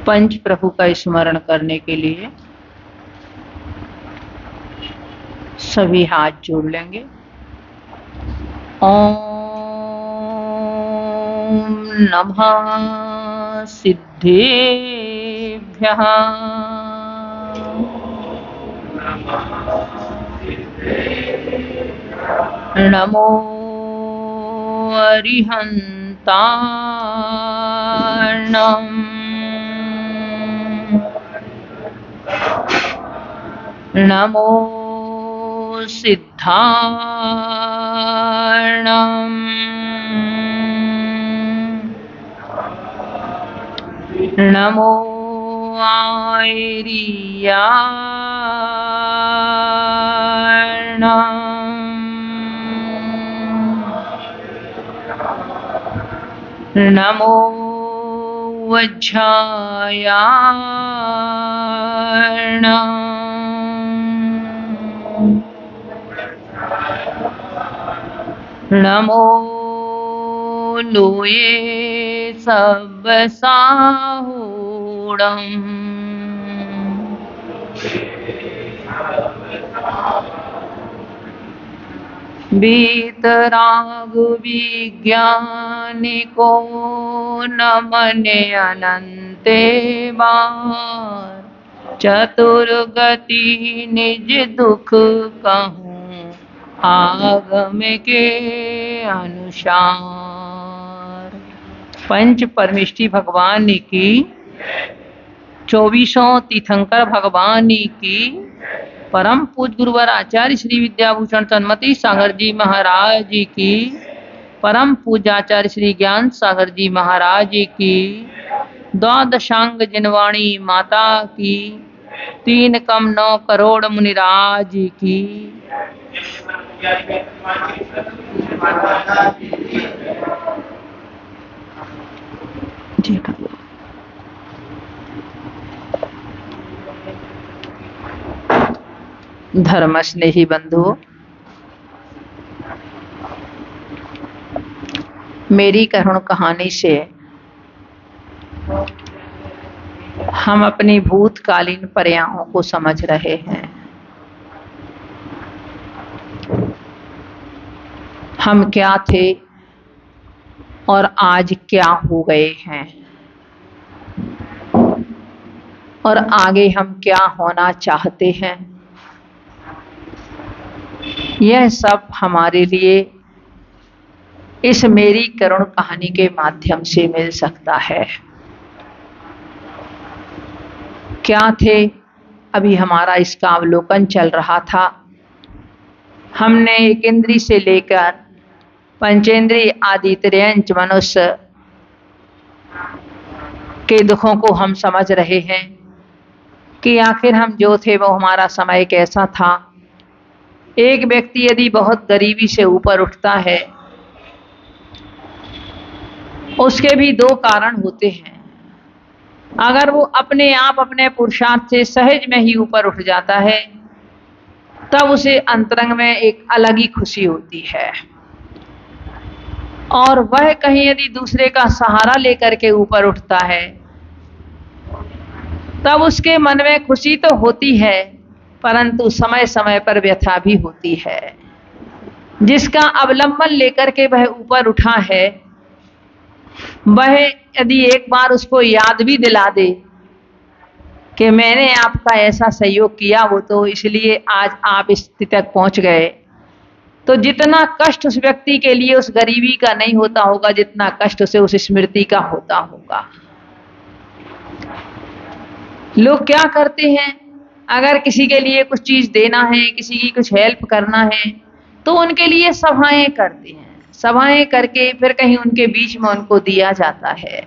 पंच प्रभु का स्मरण करने के लिए सभी हाथ जोड़ लेंगे। ओम नमः सिद्धेभ्यः। नमो अरिहन्ताणं। नमो सिद्धार्णं। नमो आयर्याणां। नमो वज्रायाणां। नमो लोये सबसाहूणं। वीतराग विज्ञानिको नमने अनंते बार। चतुर्गति निज दुख कहूँ आगम के अनुसार। पंच परमेष्टि भगवान की, 24 तीर्थंकर भगवान की, परम पूज्य गुरुवर आचार्य श्री विद्याभूषण सन्मति सागर जी महाराज की, परम पूज्याचार्य श्री ज्ञान सागर जी महाराज की, द्वादशांग जिनवाणी माता की, 3 कम 9 करोड़ मुनिराज की। धर्म स्नेही बंधु, मेरी करुण कहानी से हम अपनी भूतकालीन पर्यायों को समझ रहे हैं। हम क्या थे और आज क्या हो गए हैं, और आगे हम क्या होना चाहते हैं, यह सब हमारे लिए इस मेरी करुण कहानी के माध्यम से मिल सकता है। क्या थे, अभी हमारा इसका अवलोकन चल रहा था। हमने एक इंद्री से लेकर पंचेंद्रिय आदि त्रयंच मनुष्य के दुखों को हम समझ रहे हैं कि आखिर हम जो थे वो हमारा समय कैसा था। एक व्यक्ति यदि बहुत गरीबी से ऊपर उठता है, उसके भी 2 कारण होते हैं। अगर वो अपने आप अपने पुरुषार्थ से सहज में ही ऊपर उठ जाता है, तब उसे अंतरंग में एक अलग ही खुशी होती है। और वह कहीं यदि दूसरे का सहारा लेकर के ऊपर उठता है, तब उसके मन में खुशी तो होती है, परंतु समय समय पर व्यथा भी होती है। जिसका अवलंबन लेकर के वह ऊपर उठा है, वह यदि एक बार उसको याद भी दिला दे कि मैंने आपका ऐसा सहयोग किया, वो तो इसलिए आज आप इस स्थिति तक पहुंच गए, तो जितना कष्ट उस व्यक्ति के लिए उस गरीबी का नहीं होता होगा, जितना कष्ट उसे उस स्मृति का होता होगा। लोग क्या करते हैं, अगर किसी के लिए कुछ चीज देना है, किसी की कुछ हेल्प करना है, तो उनके लिए सभाएं करते हैं। सभाएं करके फिर कहीं उनके बीच में उनको दिया जाता है।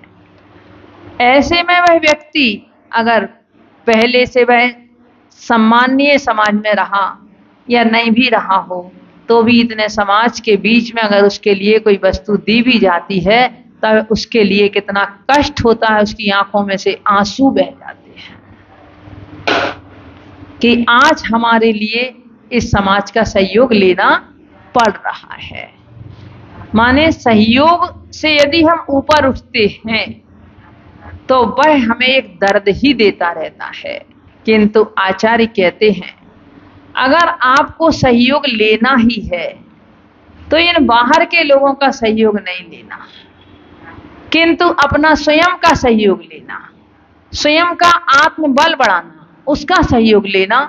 ऐसे में वह व्यक्ति अगर पहले से वह सम्माननीय समाज में रहा या नहीं भी रहा हो, तो भी इतने समाज के बीच में अगर उसके लिए कोई वस्तु दी भी जाती है, तब उसके लिए कितना कष्ट होता है, उसकी आंखों में से आंसू बह जाते हैं कि आज हमारे लिए इस समाज का सहयोग लेना पड़ रहा है। माने सहयोग से यदि हम ऊपर उठते हैं, तो वह हमें एक दर्द ही देता रहता है। किंतु आचार्य कहते हैं अगर आपको सहयोग लेना ही है तो इन बाहर के लोगों का सहयोग नहीं लेना, किंतु अपना स्वयं का सहयोग लेना, स्वयं का आत्मबल बढ़ाना, उसका सहयोग लेना।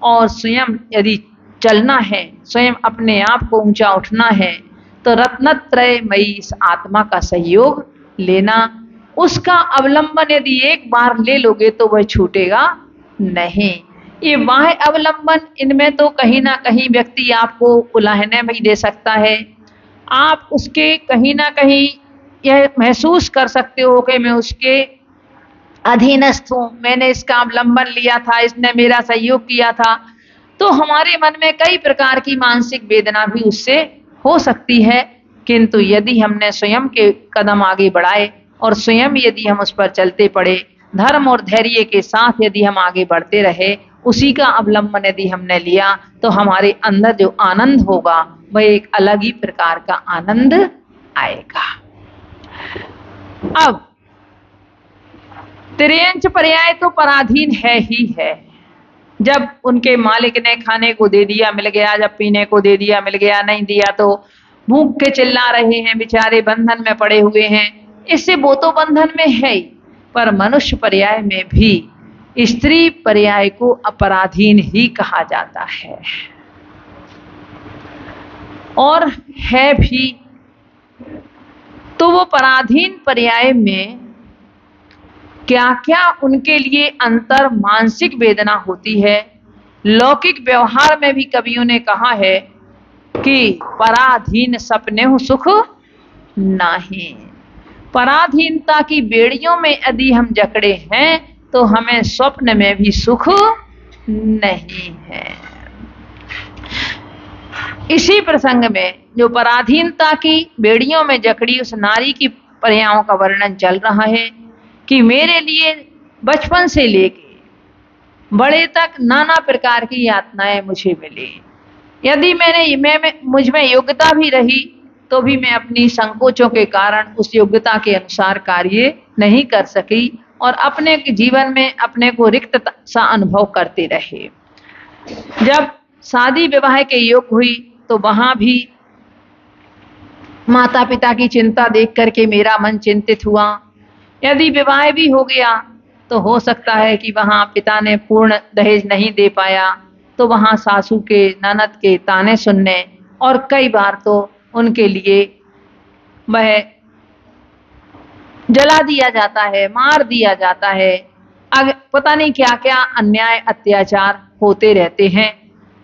और स्वयं यदि चलना है, स्वयं अपने आप को ऊंचा उठना है, तो रत्नत्रयमयी इस आत्मा का सहयोग लेना। उसका अवलंबन यदि एक बार ले लोगे तो वह छूटेगा नहीं। ये बाह्य अवलंबन, इनमें तो कहीं ना कहीं व्यक्ति आपको उलाहने भी दे सकता है। आप उसके कहीं ना कहीं यह महसूस कर सकते हो कि मैं उसके अधीनस्थ हूं, मैंने इसका अवलंबन लिया था, इसने मेरा सहयोग किया था। तो हमारे मन में कई प्रकार की मानसिक वेदना भी उससे हो सकती है। किंतु यदि हमने स्वयं के कदम आगे बढ़ाए और स्वयं यदि हम उस पर चलते पड़े, धर्म और धैर्य के साथ यदि हम आगे बढ़ते रहे, उसी का अवलंबन यदि हमने लिया, तो हमारे अंदर जो आनंद होगा वह एक अलग ही प्रकार का आनंद आएगा। अब त्रियंच पर्याय तो पराधीन है ही है। जब उनके मालिक ने खाने को दे दिया मिल गया, जब पीने को दे दिया मिल गया, नहीं दिया तो भूख के चिल्ला रहे हैं, बेचारे बंधन में पड़े हुए हैं। इससे वो तो बंधन में है ही, पर मनुष्य पर्याय में भी स्त्री पर्याय को अपराधीन ही कहा जाता है और है भी। तो वो पराधीन पर्याय में क्या क्या उनके लिए अंतर मानसिक वेदना होती है। लौकिक व्यवहार में भी कवियों ने कहा है कि पराधीन सपने हो सुख नहीं। पराधीनता की बेड़ियों में यदि हम जकड़े हैं तो हमें स्वप्न में भी सुख नहीं है। इसी प्रसंग में जो पराधीनता की बेड़ियों में जकड़ी उस नारी की पर्यायों का वर्णन चल रहा है कि मेरे लिए बचपन से लेके बड़े तक नाना प्रकार की यातनाएं मुझे मिली। यदि मुझ में योग्यता भी रही तो भी मैं अपनी संकोचों के कारण उस योग्यता के अनुसार कार्य नहीं कर सकी और अपने जीवन में अपने को रिक्त सा अनुभव करते रहे। जब शादी विवाह के योग हुई तो वहां भी माता पिता की चिंता देख करके मेरा मन चिंतित हुआ। यदि विवाह भी हो गया तो हो सकता है कि वहां पिता ने पूर्ण दहेज नहीं दे पाया, तो वहां सासू के ननद के ताने सुनने और कई बार तो उनके लिए वह जला दिया जाता है, मार दिया जाता है। पता नहीं क्या क्या अन्याय अत्याचार होते रहते हैं,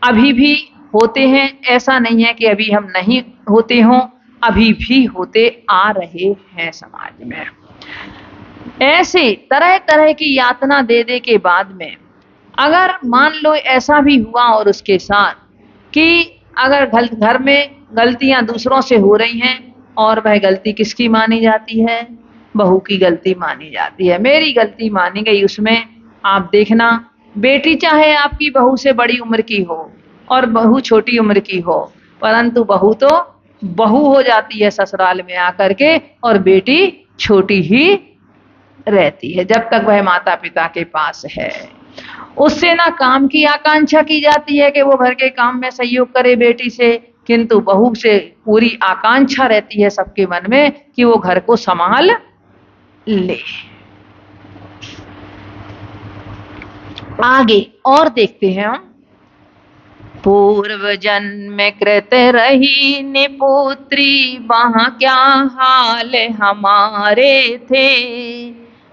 अभी भी होते हैं। ऐसा नहीं है कि अभी हम नहीं होते हों, अभी भी होते आ रहे हैं समाज में। ऐसे तरह तरह की यातना दे दे के बाद में अगर मान लो ऐसा भी हुआ और उसके साथ कि अगर घर में गलतियां दूसरों से हो रही हैं और वह गलती किसकी मानी जाती है? बहू की गलती मानी जाती है। मेरी गलती मानी गई उसमें। आप देखना, बेटी चाहे आपकी बहू से बड़ी उम्र की हो और बहू छोटी उम्र की हो, परंतु बहू तो बहू हो जाती है ससुराल में आकर के, और बेटी छोटी ही रहती है जब तक वह माता पिता के पास है। उससे ना काम की आकांक्षा की जाती है कि वो घर के काम में सहयोग करे बेटी से, किंतु बहू से पूरी आकांक्षा रहती है सबके मन में कि वो घर को संभाल ले। आगे और देखते हैं हम। पूर्व जन्म कृत रही निपुत्री, वहां क्या हाल हमारे थे।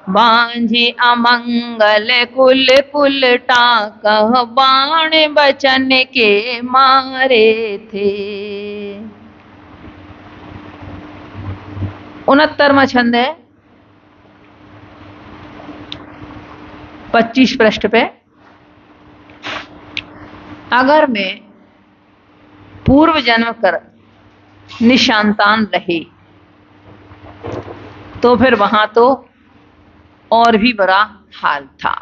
बांझे अमंगल कुल कुल टाकह, बाण बचन के मारे थे। 69वां छंद है 25 पृष्ठ पे। अगर मैं पूर्व जन्म कर निशांतान रही तो फिर वहां तो और भी बड़ा हाल था।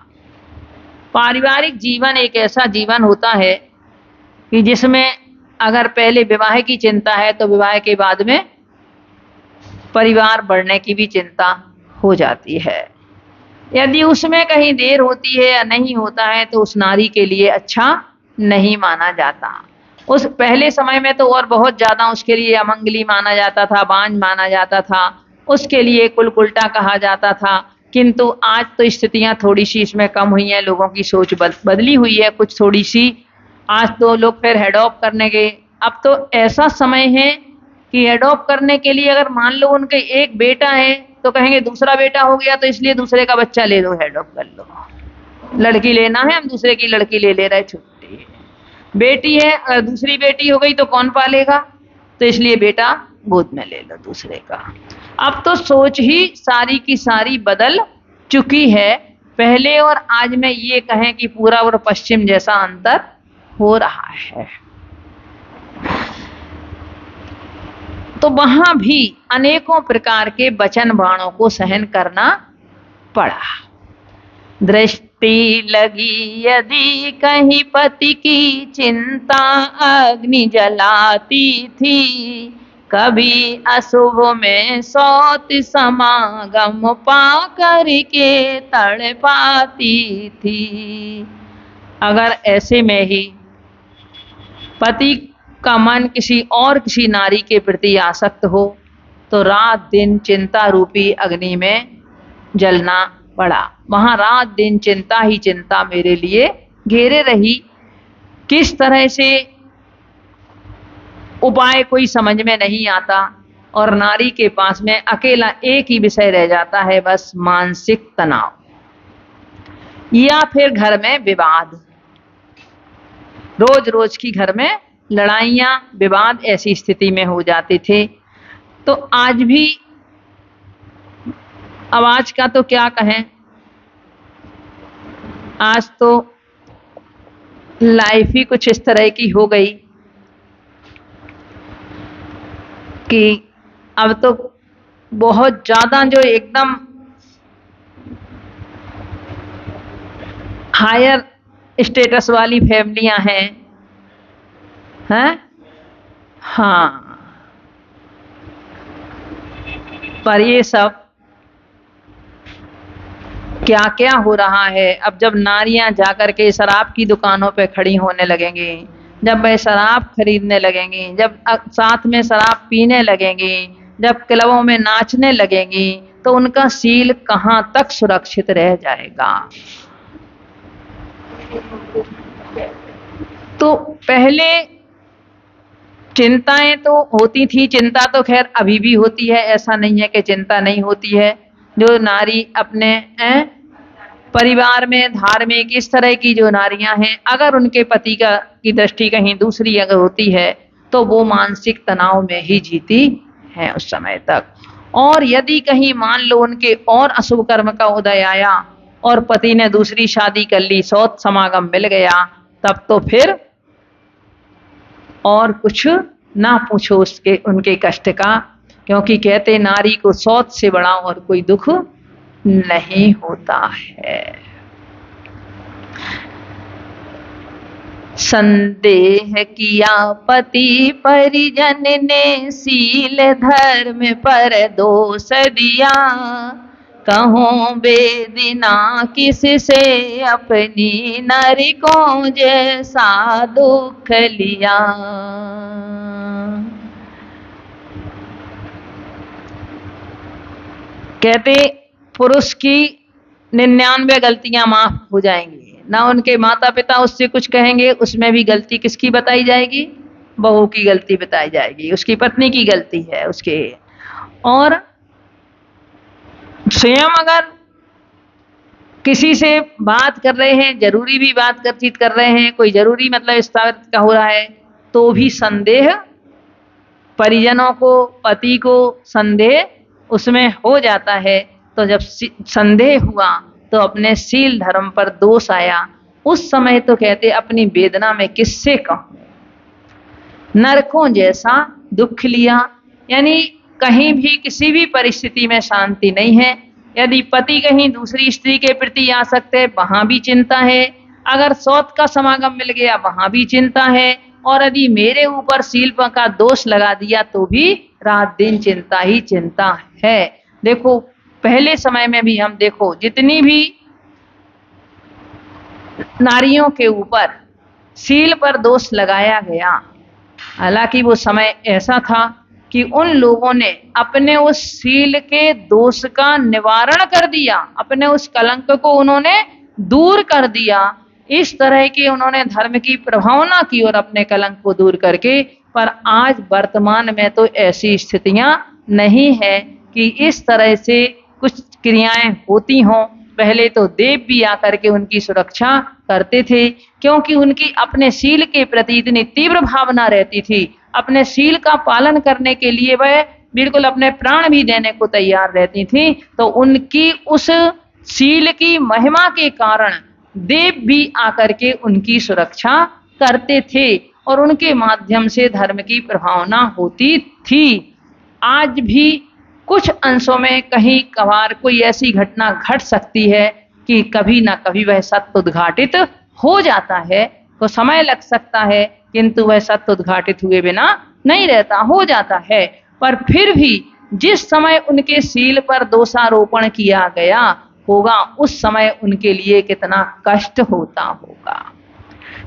पारिवारिक जीवन एक ऐसा जीवन होता है कि जिसमें अगर पहले विवाह की चिंता है तो विवाह के बाद में परिवार बढ़ने की भी चिंता हो जाती है। यदि उसमें कहीं देर होती है या नहीं होता है तो उस नारी के लिए अच्छा नहीं माना जाता। उस पहले समय में तो और बहुत ज्यादा उसके लिए अमंगली माना जाता था, बांझ माना जाता था, उसके लिए कुलकुल्टा कहा जाता था। किंतु आज तो स्थितियां थोड़ी सी इसमें कम हुई हैं, लोगों की सोच बदली हुई है कुछ थोड़ी सी। आज तो लोग फिर एडॉप्ट करने के, अब तो ऐसा समय है कि एडॉप्ट करने के लिए अगर मान लो उनके एक बेटा है तो कहेंगे दूसरा बेटा हो गया तो इसलिए दूसरे का बच्चा ले लो, एडॉप्ट कर लो। लड़की लेना है, हम दूसरे की लड़की ले रहे, छुट्टी है। बेटी है, अगर दूसरी बेटी हो गई तो कौन पालेगा, तो इसलिए बेटा गोद में ले लो दूसरे का। अब तो सोच ही सारी की सारी बदल चुकी है। पहले और आज में ये कहें कि पूरा और पश्चिम जैसा अंतर हो रहा है। तो वहां भी अनेकों प्रकार के वचन बाणों को सहन करना पड़ा। दृष्टि लगी यदि कहीं पति की चिंता, अग्नि जलाती थी कभी अशुभ में सौत समागम पा करके तड़पाती थी। अगर ऐसे में ही पति का मन किसी नारी के प्रति आसक्त हो तो रात दिन चिंता रूपी अग्नि में जलना पड़ा। वहां रात दिन चिंता ही चिंता मेरे लिए घेरे रही। किस तरह से उपाय कोई समझ में नहीं आता और नारी के पास में अकेला एक ही विषय रह जाता है, बस मानसिक तनाव या फिर घर में विवाद। रोज रोज की घर में लड़ाइयां विवाद ऐसी स्थिति में हो जाते थे। तो आज भी, अब आज का तो क्या कहें, आज तो लाइफ ही कुछ इस तरह की हो गई कि अब तो बहुत ज्यादा जो एकदम हायर स्टेटस वाली फैमिलियां हैं, हाँ, पर ये सब क्या क्या हो रहा है। अब जब नारियां जाकर के शराब की दुकानों पे खड़ी होने लगेंगी, जब वह शराब खरीदने लगेंगी, जब साथ में शराब पीने लगेंगी, जब क्लबों में नाचने लगेंगी, तो उनका सील कहां तक सुरक्षित रह जाएगा। तो पहले चिंताएं तो होती थी, चिंता तो खैर अभी भी होती है, ऐसा नहीं है कि चिंता नहीं होती है। जो नारी अपने परिवार में धार्मिक इस तरह की जो नारियां हैं, अगर उनके पति की दृष्टि कहीं दूसरी अगर होती है तो वो मानसिक तनाव में ही जीती है उस समय तक। और यदि कहीं मान लो उनके और अशुभ कर्म का उदय आया और पति ने दूसरी शादी कर ली, सौत समागम मिल गया, तब तो फिर और कुछ ना पूछो उसके उनके कष्ट का, क्योंकि कहते नारी को सौत से बड़ा और कोई दुख नहीं होता है। संदेह किया पति परिजन ने, सील धर्म पर दोष दिया, कहूं बेदिना किससे अपनी नर को जैसा दुख लिया। कहते पुरुष की 99 गलतियां माफ हो जाएंगी, ना उनके माता पिता उससे कुछ कहेंगे, उसमें भी गलती किसकी बताई जाएगी, बहू की गलती बताई जाएगी, उसकी पत्नी की गलती है उसके। और स्वयं अगर किसी से बात कर रहे हैं, जरूरी भी बातचीत कर रहे हैं, कोई जरूरी मतलब स्थापित का हो रहा है, तो भी संदेह परिजनों को, पति को संदेह उसमें हो जाता है। तो जब संदेह हुआ तो अपने शील धर्म पर दोष आया, उस समय तो कहते अपनी वेदना में किससे कहूं, नरकों जैसा दुख लिया। यानी कहीं भी किसी भी परिस्थिति में शांति नहीं है। यदि पति कहीं दूसरी स्त्री के प्रति आसक्त है, वहां भी चिंता है। अगर सौत का समागम मिल गया, वहां भी चिंता है। और यदि मेरे ऊपर शील का दोष लगा दिया तो भी रात दिन चिंता ही चिंता है। देखो पहले समय में भी हम देखो जितनी भी नारियों के ऊपर सील पर दोष लगाया गया, हालांकि वो समय ऐसा था कि उन लोगों ने अपने उस सील के दोष का निवारण कर दिया, अपने उस कलंक को उन्होंने दूर कर दिया। इस तरह की उन्होंने धर्म की प्रभावना की और अपने कलंक को दूर करके। पर आज वर्तमान में तो ऐसी स्थितियां नहीं है कि इस तरह से कुछ क्रियाएं होती हों। पहले तो देव भी आकर के उनकी सुरक्षा करते थे, क्योंकि उनकी अपने सील के प्रति इतनी तीव्र भावना रहती थी। अपने सील का पालन करने के लिए वह बिल्कुल अपने प्राण भी देने को तैयार रहती थी। तो उनकी उस सील की महिमा के कारण देव भी आकर के उनकी सुरक्षा करते थे और उनके माध्यम से धर्म की प्रभावना होती थी। आज भी कुछ अंशों में कहीं कभार कोई ऐसी घटना घट सकती है कि कभी ना कभी वह सत्य उद्घाटित हो जाता है, तो समय लग सकता है, किंतु वह सत्य उद्घाटित हुए बिना नहीं रहता, हो जाता है। पर फिर भी जिस समय उनके सील पर दोषारोपण किया गया होगा, उस समय उनके लिए कितना कष्ट होता होगा।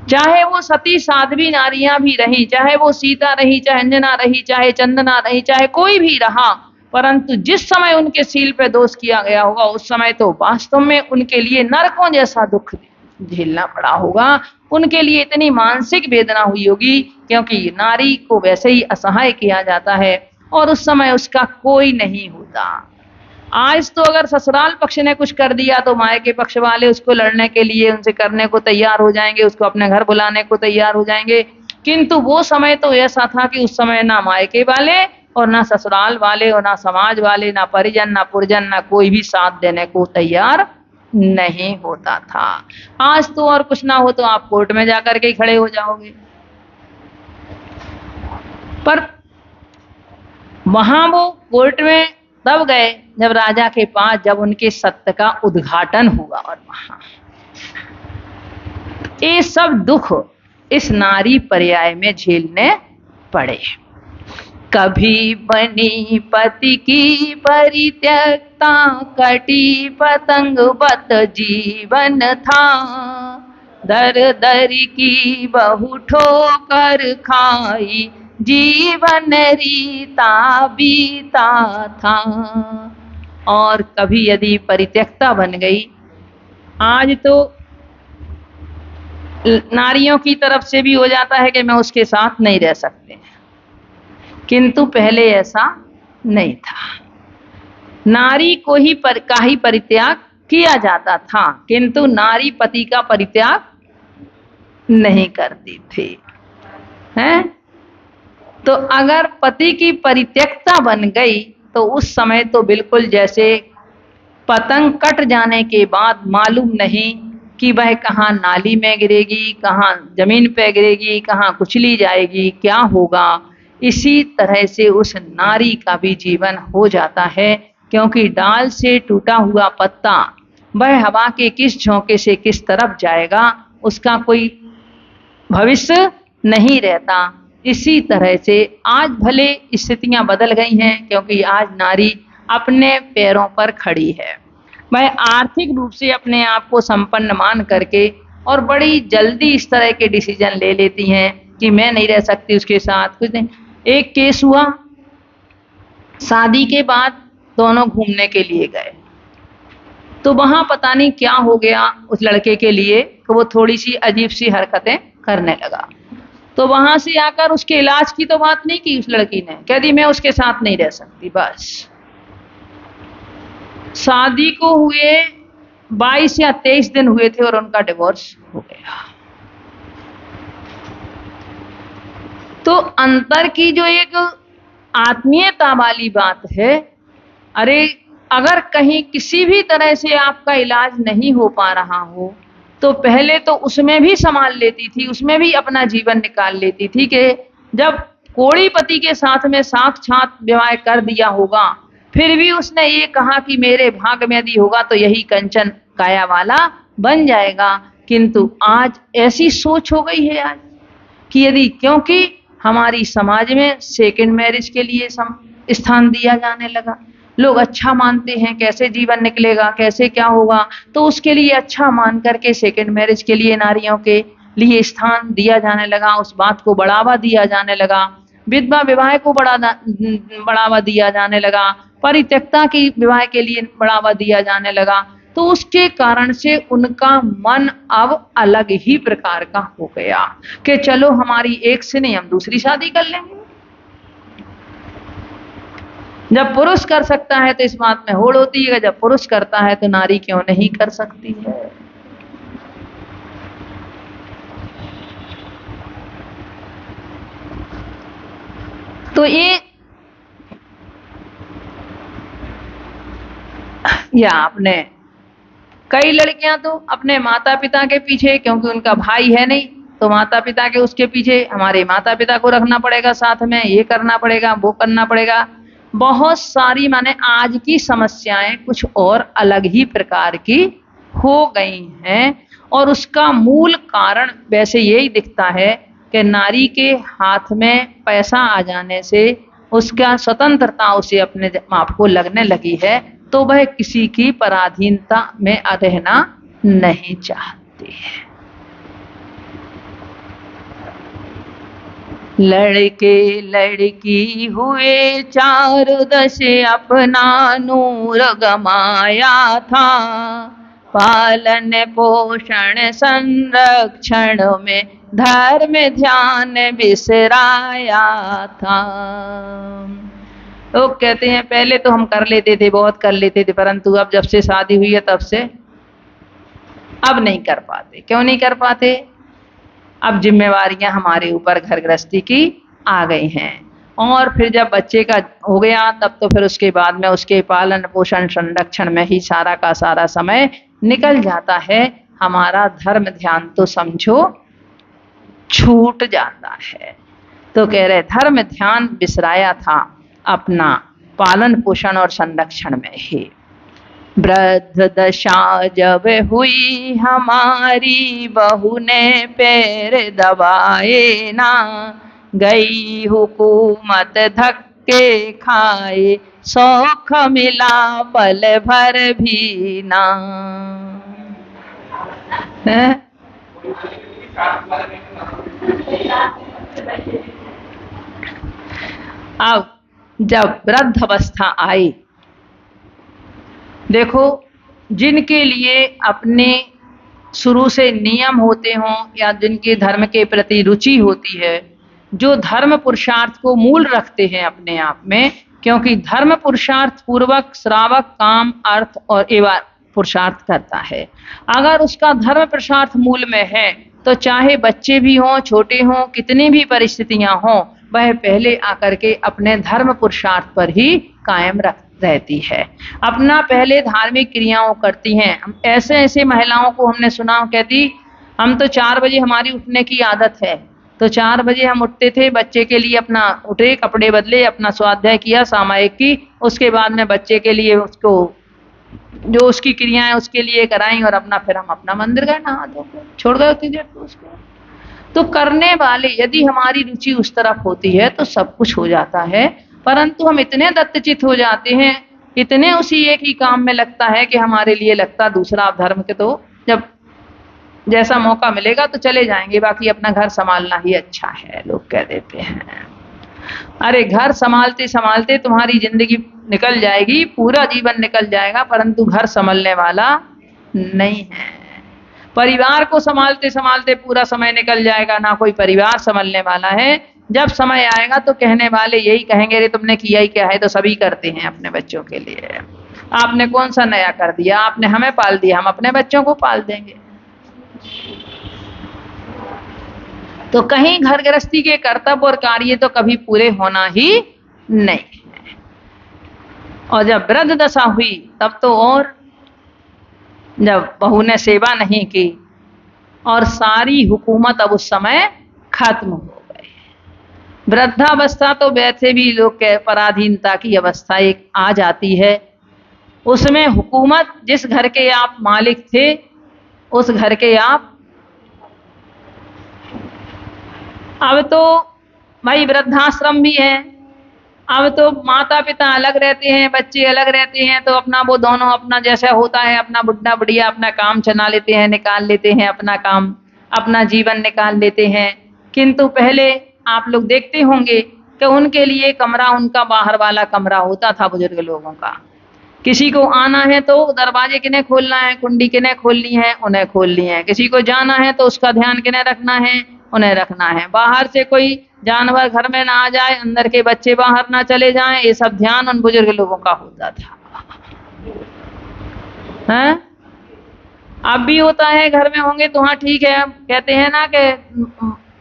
चाहे वो सती साध्वी नारियां भी रही, चाहे वो सीता रही, चाहे अंजना रही, चाहे चंदना रही, चाहे कोई भी रहा, परंतु जिस समय उनके सील पे दोष किया गया होगा, उस समय तो वास्तव में उनके लिए नरकों जैसा दुख झेलना पड़ा होगा। उनके लिए इतनी मानसिक वेदना हुई होगी, क्योंकि नारी को वैसे ही असहाय किया जाता है और उस समय उसका कोई नहीं होता। आज तो अगर ससुराल पक्ष ने कुछ कर दिया तो मायके पक्ष वाले उसको लड़ने के लिए उनसे करने को तैयार हो जाएंगे, उसको अपने घर बुलाने को तैयार हो जाएंगे। किंतु वो समय तो ऐसा था कि उस समय ना मायके वाले और ना ससुराल वाले और ना समाज वाले, ना परिजन, ना पुरजन, ना कोई भी साथ देने को तैयार नहीं होता था। आज तो और कुछ ना हो तो आप कोर्ट में जाकर के खड़े हो जाओगे। पर वहां वो कोर्ट में तब गए जब राजा के पास, जब उनके सत्य का उद्घाटन हुआ। और वहां ये सब दुख इस नारी पर्याय में झेलने पड़े। कभी बनी पति की परित्यक्ता, कटी पतंग बत जीवन था, दर दर की बहु ठोकर खाई, जीवन रीता बीता था। और कभी यदि परित्यक्ता बन गई, आज तो नारियों की तरफ से भी हो जाता है कि मैं उसके साथ नहीं रह सकते, किंतु पहले ऐसा नहीं था। नारी को ही का ही परित्याग किया जाता था, किंतु नारी पति का परित्याग नहीं करती थी, हैं? तो अगर पति की परित्यक्ता बन गई तो उस समय तो बिल्कुल जैसे पतंग कट जाने के बाद मालूम नहीं कि वह कहाँ नाली में गिरेगी, कहाँ जमीन पे गिरेगी, कहाँ कुचली जाएगी, क्या होगा। इसी तरह से उस नारी का भी जीवन हो जाता है, क्योंकि डाल से टूटा हुआ पत्ता वह हवा के किस झोंके से किस तरफ जाएगा, उसका कोई भविष्य नहीं रहता। इसी तरह से आज भले स्थितियां बदल गई हैं, क्योंकि आज नारी अपने पैरों पर खड़ी है। वह आर्थिक रूप से अपने आप को संपन्न मान करके और बड़ी जल्दी इस तरह के डिसीजन ले लेती हैं कि मैं नहीं रह सकती उसके साथ, कुछ नहीं। एक केस हुआ, शादी के बाद दोनों घूमने के लिए गए, तो वहां पता नहीं क्या हो गया उस लड़के के लिए कि वो थोड़ी सी अजीब सी हरकतें करने लगा। तो वहां से आकर उसके इलाज की तो बात नहीं की उस लड़की ने, कह दी मैं उसके साथ नहीं रह सकती। बस शादी को हुए 22 या 23 दिन हुए थे और उनका डिवोर्स हो गया। तो अंतर की जो एक आत्मीयता वाली बात है, अरे अगर कहीं किसी भी तरह से आपका इलाज नहीं हो पा रहा हो तो पहले तो उसमें भी संभाल लेती थी, उसमें भी अपना जीवन निकाल लेती थी कि जब कोड़ी पति के साथ में साक्षात विवाह कर दिया होगा, फिर भी उसने ये कहा कि मेरे भाग में यदि होगा तो यही कंचन काया वाला बन जाएगा। किंतु आज ऐसी सोच हो गई है आज कि यदि, क्योंकि हमारी समाज में सेकंड मैरिज के लिए स्थान दिया जाने लगा, लोग अच्छा मानते हैं, कैसे जीवन निकलेगा, कैसे क्या होगा, तो उसके लिए अच्छा मान करके सेकंड मैरिज के लिए नारियों के लिए स्थान दिया जाने लगा, उस बात को बढ़ावा दिया जाने लगा, विधवा विवाह को बढ़ावा दिया जाने लगा, परित्यक्ता की विवाह के लिए बढ़ावा दिया जाने लगा। तो उसके कारण से उनका मन अब अलग ही प्रकार का हो गया कि चलो हमारी एक से नहीं हम दूसरी शादी कर लेंगे। जब पुरुष कर सकता है तो इस बात में होड़ होती है, जब पुरुष करता है तो नारी क्यों नहीं कर सकती है। तो या आपने कई लड़कियां तो अपने माता पिता के पीछे, क्योंकि उनका भाई है नहीं तो माता पिता के उसके पीछे हमारे माता पिता को रखना पड़ेगा साथ में, ये करना पड़ेगा, वो करना पड़ेगा। बहुत सारी माने आज की समस्याएं कुछ और अलग ही प्रकार की हो गई हैं, और उसका मूल कारण वैसे यही दिखता है कि नारी के हाथ में पैसा आ जाने से उसका स्वतंत्रता उसे अपने आप को लगने लगी है, तो वह किसी की पराधीनता में रहना नहीं चाहती है। लड़के लड़की हुए चारों दश अपना नूर गमाया था, पालन पोषण संरक्षण में धर्म ध्यान बिसराया था। लोग कहते हैं पहले तो हम कर लेते थे, बहुत कर लेते थे, परंतु अब जब से शादी हुई है तब से अब नहीं कर पाते। क्यों नहीं कर पाते? अब जिम्मेवारियां हमारे ऊपर घर गृहस्थी की आ गई हैं, और फिर जब बच्चे का हो गया तब तो फिर उसके बाद में उसके पालन पोषण संरक्षण में ही सारा का सारा समय निकल जाता है। हमारा धर्म ध्यान तो समझो छूट जाता है। तो कह रहे धर्म ध्यान बिसराया था अपना पालन पोषण और संरक्षण में ही। वृद्ध दशा जब हुई हमारी, बहू ने पैर दबाए ना, गई हुकूमत धक्के खाए, सौख मिला पल भर भी ना। अब जब वृद्ध अवस्था आई, देखो जिनके लिए अपने शुरू से नियम होते हों या जिनके धर्म के प्रति रुचि होती है, जो धर्म पुरुषार्थ को मूल रखते हैं अपने आप में, क्योंकि धर्म पुरुषार्थ पूर्वक श्रावक काम अर्थ और एवं पुरुषार्थ करता है। अगर उसका धर्म पुरुषार्थ मूल में है तो चाहे बच्चे भी हों, छोटे हों, कितनी भी परिस्थितियां हों, वह पहले आकर के अपने धर्म पुरुषार्थ पर ही कायम रहती है, अपना पहले धार्मिक क्रियाओं करती हैं। ऐसे ऐसे महिलाओं को हमने सुना, कहती हम तो 4 बजे हमारी उठने की आदत है, तो 4 बजे हम उठते थे, बच्चे के लिए अपना उठे, कपड़े बदले, अपना स्वाध्याय किया सामायिक की, उसके बाद में बच्चे के लिए उसको जो उसकी क्रियाएं उसके लिए कराई, और अपना फिर हम अपना मंदिर गए, नहा धो के छोड़ गए उतनी देर को उसको। तो करने वाले यदि हमारी रुचि उस तरफ होती है तो सब कुछ हो जाता है, परंतु हम इतने दत्तचित हो जाते हैं, इतने उसी एक ही काम में लगता है कि हमारे लिए लगता दूसरा धर्म के, तो जब जैसा मौका मिलेगा तो चले जाएंगे, बाकी अपना घर संभालना ही अच्छा है, लोग कह देते हैं। अरे घर संभालते संभालते तुम्हारी जिंदगी निकल जाएगी, पूरा जीवन निकल जाएगा, परंतु घर संभलने वाला नहीं है। परिवार को संभालते संभालते पूरा समय निकल जाएगा, ना कोई परिवार संभलने वाला है। जब समय आएगा तो कहने वाले यही कहेंगे, अरे तुमने किया ही क्या है, तो सभी करते हैं अपने बच्चों के लिए, आपने कौन सा नया कर दिया, आपने हमें पाल दिया, हम अपने बच्चों को पाल देंगे। तो कहीं घर गृहस्थी के कर्तव्य और कार्य तो कभी पूरे होना ही नहीं है। और जब वृद्ध दशा हुई तब तो, और जब बहू ने सेवा नहीं की और सारी हुकूमत अब उस समय खत्म हो गई। वृद्धावस्था तो वैसे भी लोग के पराधीनता की अवस्था एक आ जाती है, उसमें हुकूमत जिस घर के आप मालिक थे उस घर के आप, अब तो भाई वृद्धाश्रम भी है, अब तो माता पिता अलग रहते हैं, बच्चे अलग रहते हैं, तो अपना वो दोनों अपना जैसा होता है अपना बुढ़ा बुढ़िया अपना काम चला लेते हैं, निकाल लेते हैं अपना काम, अपना जीवन निकाल लेते हैं। किंतु पहले आप लोग देखते होंगे कि उनके लिए कमरा उनका बाहर वाला कमरा होता था बुजुर्ग लोगों का। किसी को आना है तो दरवाजे किन्हें खोलना है, कुंडी किन्हें खोलनी है, उन्हें खोलनी है। किसी को जाना है तो उसका ध्यान किन्हें रखना है, उन्हें रखना है। बाहर से कोई जानवर घर में ना आ जाए, अंदर के बच्चे बाहर ना चले जाएं, ये सब ध्यान उन बुजुर्ग लोगों का होता था। हैं? अब भी होता है, घर में होंगे तो हाँ ठीक है। कहते हैं ना कि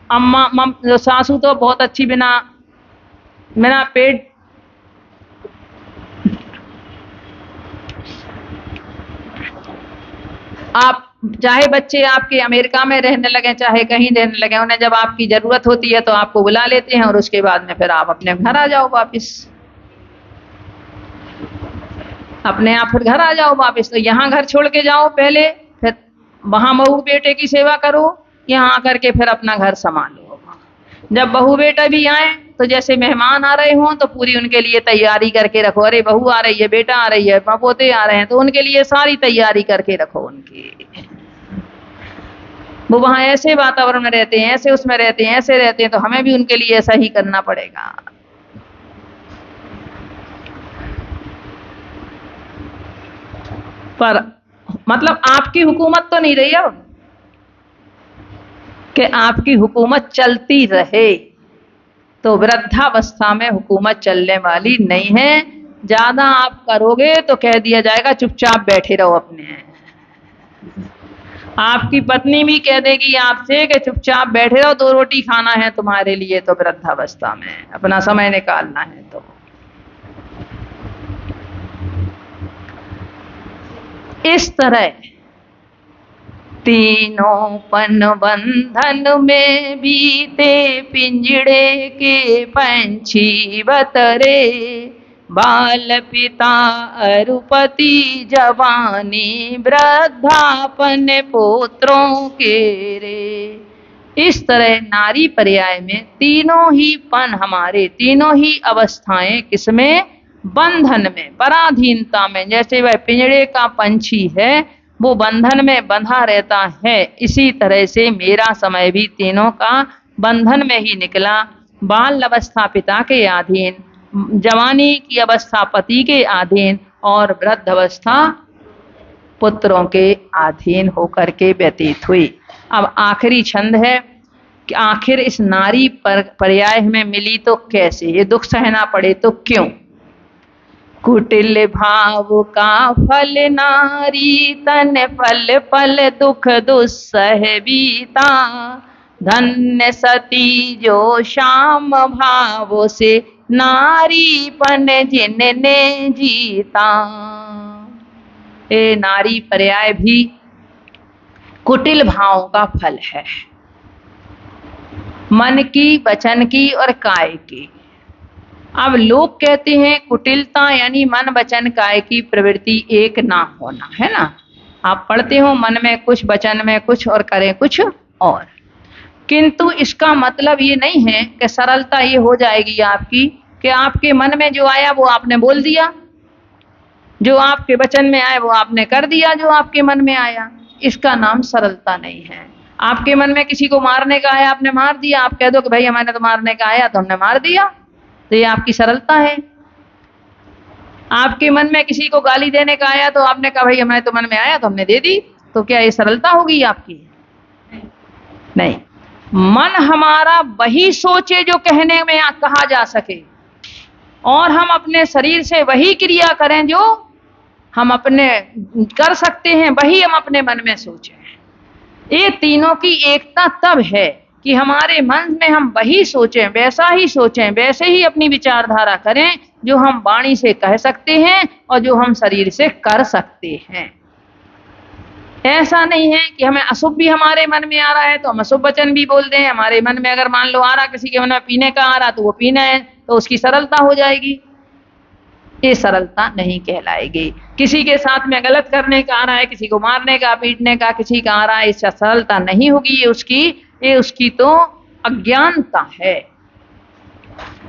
अम्मा सासू तो बहुत अच्छी, बिना बिना पेट आप चाहे बच्चे आपके अमेरिका में रहने लगे, चाहे कहीं रहने लगे, उन्हें जब आपकी जरूरत होती है तो आपको बुला लेते हैं और उसके बाद में फिर आप अपने घर आ जाओ वापिस, अपने आप फिर घर आ जाओ वापिस। तो यहाँ घर छोड़ के जाओ पहले, फिर वहां बहू बेटे की सेवा करो, यहाँ आकर के फिर अपना घर संभालो। जब बहू बेटा भी आए तो जैसे मेहमान आ रहे हों तो पूरी उनके लिए तैयारी करके रखो। अरे बहू आ रही है, बेटा आ रही है, पोते आ रहे हैं, तो उनके लिए सारी तैयारी करके रखो उनकी। वो वहां ऐसे वातावरण में रहते हैं, ऐसे उसमें रहते हैं, ऐसे रहते हैं, तो हमें भी उनके लिए ऐसा ही करना पड़ेगा। पर मतलब आपकी हुकूमत तो नहीं रही अब कि आपकी हुकूमत चलती रहे, तो वृद्धावस्था में हुकूमत चलने वाली नहीं है। ज्यादा आप करोगे तो कह दिया जाएगा चुपचाप बैठे रहो अपने। आपकी पत्नी भी कह देगी आपसे कि चुपचाप बैठे रहो, 2 रोटी खाना है तुम्हारे लिए तो वृद्धावस्था में अपना समय निकालना है। तो इस तरह तीनों पन बंधन में बीते पिंजड़े के पंछी बतरे, बाल पिता अरुपति जवानी वृद्धापन पुत्रों के रे। इस तरह नारी पर्याय में तीनों ही पन, हमारे तीनों ही अवस्थाएं किसमें? बंधन में, पराधीनता में। जैसे वह पिंजड़े का पंछी है वो बंधन में बंधा रहता है, इसी तरह से मेरा समय भी तीनों का बंधन में ही निकला। बाल अवस्था पिता के अधीन, जवानी की अवस्था पति के अधीन और वृद्ध अवस्था पुत्रों के अधीन होकर के व्यतीत हुई। अब आखिरी छंद है कि आखिर इस नारी पर पर्याय में मिली तो कैसे, ये दुख सहना पड़े तो क्यों? कुटिल भाव का फल नारी, तन फल पल दुख दुस्सह बीता, धन्य सती जो श्याम भाव से नारीपन जिनने जीता। ये नारी पर्याय भी कुटिल भाव का फल है, मन की, वचन की और काय की। अब लोग कहते हैं कुटिलता यानी मन वचन काय की प्रवृत्ति एक ना होना, है ना। आप पढ़ते हो मन में कुछ, वचन में कुछ और करें कुछ और। किंतु इसका मतलब ये नहीं है कि सरलता ये हो जाएगी आपकी कि आपके मन में जो आया वो आपने बोल दिया, जो आपके वचन में आया वो आपने कर दिया, जो आपके मन में आया। इसका नाम सरलता नहीं है। आपके मन में किसी को मारने का आया, आपने मार दिया। आप कह दो कि भाई हमारे तो मारने का आया तो हमने मार दिया, तो ये आपकी सरलता है। आपके मन में किसी को गाली देने का आया तो आपने कहा भाई हमारे तो मन में आया तो हमने दे दी, तो क्या ये सरलता होगी आपकी? नहीं। मन हमारा वही सोचे जो कहने में कहा जा सके, और हम अपने शरीर से वही क्रिया करें जो हम अपने कर सकते हैं, वही हम अपने मन में सोचें। ये तीनों की एकता तब है कि हमारे मन में हम वही सोचें, वैसा ही सोचें, वैसे ही अपनी विचारधारा करें जो हम वाणी से कह सकते हैं और जो हम शरीर से कर सकते हैं। ऐसा नहीं है कि हमें अशुभ भी हमारे मन में आ रहा है तो हम अशुभ वचन भी बोल दें। हमारे मन में अगर मान लो आ रहा, किसी के मन में पीने का आ रहा तो वो पीना है, तो उसकी सरलता हो जाएगी। ये सरलता नहीं कहलाएगी। किसी के साथ में गलत करने का आ रहा है, किसी को मारने का, पीटने का किसी का आ रहा है, इससे सरलता नहीं होगी। ये उसकी तो अज्ञानता है।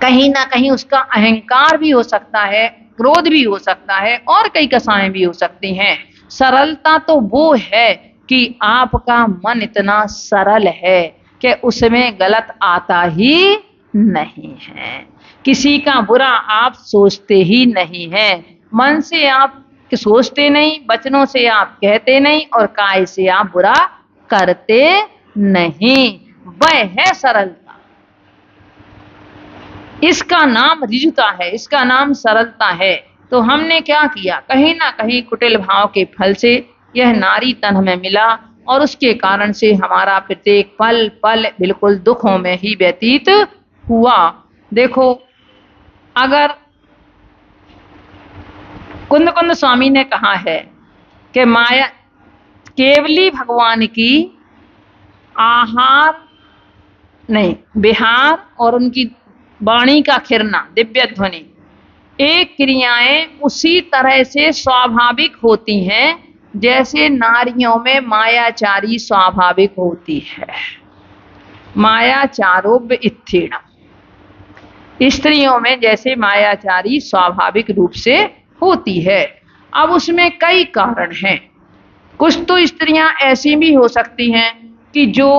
कहीं ना कहीं उसका अहंकार भी हो सकता है, क्रोध भी हो सकता है और कई कसाएं भी हो सकती हैं। सरलता तो वो है कि आपका मन इतना सरल है कि उसमें गलत आता ही नहीं है, किसी का बुरा आप सोचते ही नहीं है, मन से आप सोचते नहीं, वचनों से आप कहते नहीं और काय से आप बुरा करते नहीं। वह है सरलता। इसका नाम ऋजुता है, इसका नाम सरलता है। तो हमने क्या किया, कहीं ना कहीं कुटिल भाव के फल से यह नारी तन हमें मिला और उसके कारण से हमारा प्रत्येक पल पल बिल्कुल दुखों में ही व्यतीत हुआ। देखो, अगर कुंद कुंद स्वामी ने कहा है कि माया केवली भगवान की आहार नहीं, बिहार और उनकी वाणी का खिरना, दिव्य ध्वनि, एक क्रियाएं उसी तरह से स्वाभाविक होती हैं जैसे नारियों में मायाचारी स्वाभाविक होती है। मायाचारोब्य इत्थीणम, स्त्रियों में जैसे मायाचारी स्वाभाविक रूप से होती है। अब उसमें कई कारण हैं। कुछ तो स्त्रियां ऐसी भी हो सकती हैं कि जो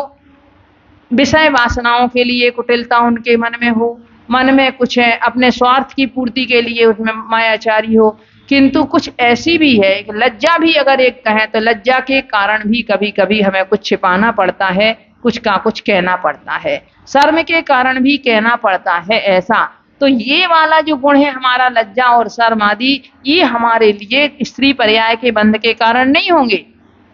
विषय वासनाओं के लिए कुटिलता उनके मन में हो, मन में कुछ है अपने स्वार्थ की पूर्ति के लिए उसमें मायाचारी हो। किंतु कुछ ऐसी भी है कि लज्जा भी अगर एक कहें तो लज्जा के कारण भी कभी कभी हमें कुछ छिपाना पड़ता है, कुछ का कुछ कहना पड़ता है, शर्म के कारण भी कहना पड़ता है। ऐसा तो ये वाला जो गुण है हमारा लज्जा और शर्म आदि, ये हमारे लिए स्त्री पर्याय के बंध के कारण नहीं होंगे।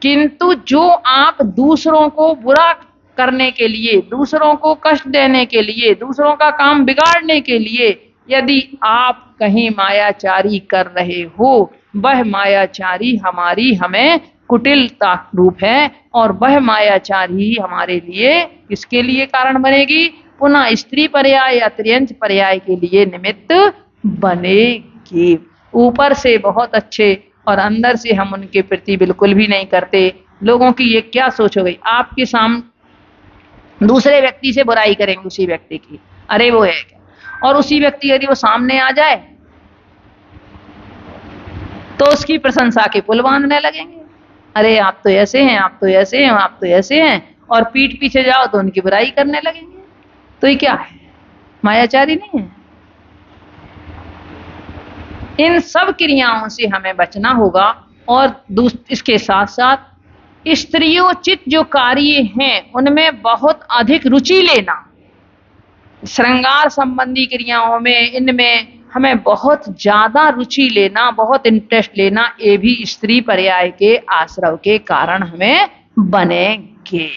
किंतु जो आप दूसरों को बुरा करने के लिए, दूसरों को कष्ट देने के लिए, दूसरों का काम बिगाड़ने के लिए यदि आप कहीं मायाचारी कर रहे हो, वह मायाचारी हमारी हमें कुटिलता रूप है और वह मायाचारी ही हमारे लिए किसके लिए कारण बनेगी, पुनः स्त्री पर्याय या त्रियंच पर्याय के लिए निमित्त बनेगी। ऊपर से बहुत अच्छे और अंदर से हम उनके प्रति बिल्कुल भी नहीं करते। लोगों की ये क्या सोच हो गई, आपके सामने दूसरे व्यक्ति से बुराई करेंगे उसी व्यक्ति की, अरे वो है क्या, और उसी व्यक्ति यदि वो सामने आ जाए तो उसकी प्रशंसा के पुल बांधने लगेंगे, अरे आप तो ऐसे हैं, आप तो ऐसे हैं, आप तो ऐसे हैं, और पीठ पीछे जाओ तो उनकी बुराई करने लगेंगे। तो ये क्या है, मायाचारी नहीं है। इन सब क्रियाओं से हमें बचना होगा। और इसके साथ साथ स्त्रियोचित जो कार्य हैं उनमें बहुत अधिक रुचि लेना, श्रृंगार संबंधी क्रियाओं में, इनमें हमें बहुत ज्यादा रुचि लेना, बहुत इंटरेस्ट लेना, ये भी स्त्री पर्याय के आश्रव के कारण हमें बनेंगे।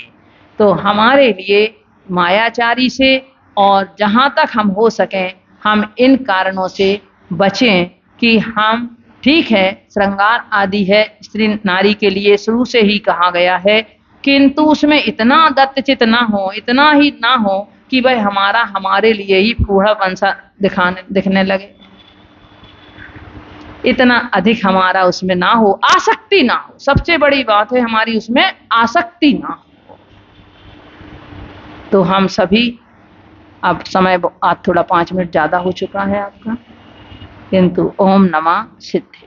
तो हमारे लिए मायाचारी से और जहां तक हम हो सकें हम इन कारणों से बचें कि हम, ठीक है श्रृंगार आदि है स्त्री नारी के लिए शुरू से ही कहा गया है, किंतु उसमें इतना दत्तचित ना हो, इतना ही ना हो कि वह हमारे लिए ही फूहड़पन सा दिखने लगे, इतना अधिक हमारा उसमें ना हो, आसक्ति ना हो। सबसे बड़ी बात है हमारी उसमें आसक्ति ना हो। तो हम सभी, अब समय आज थोड़ा 5 मिनट ज्यादा हो चुका है आपका, किंतु ओम नमः सिद्धे।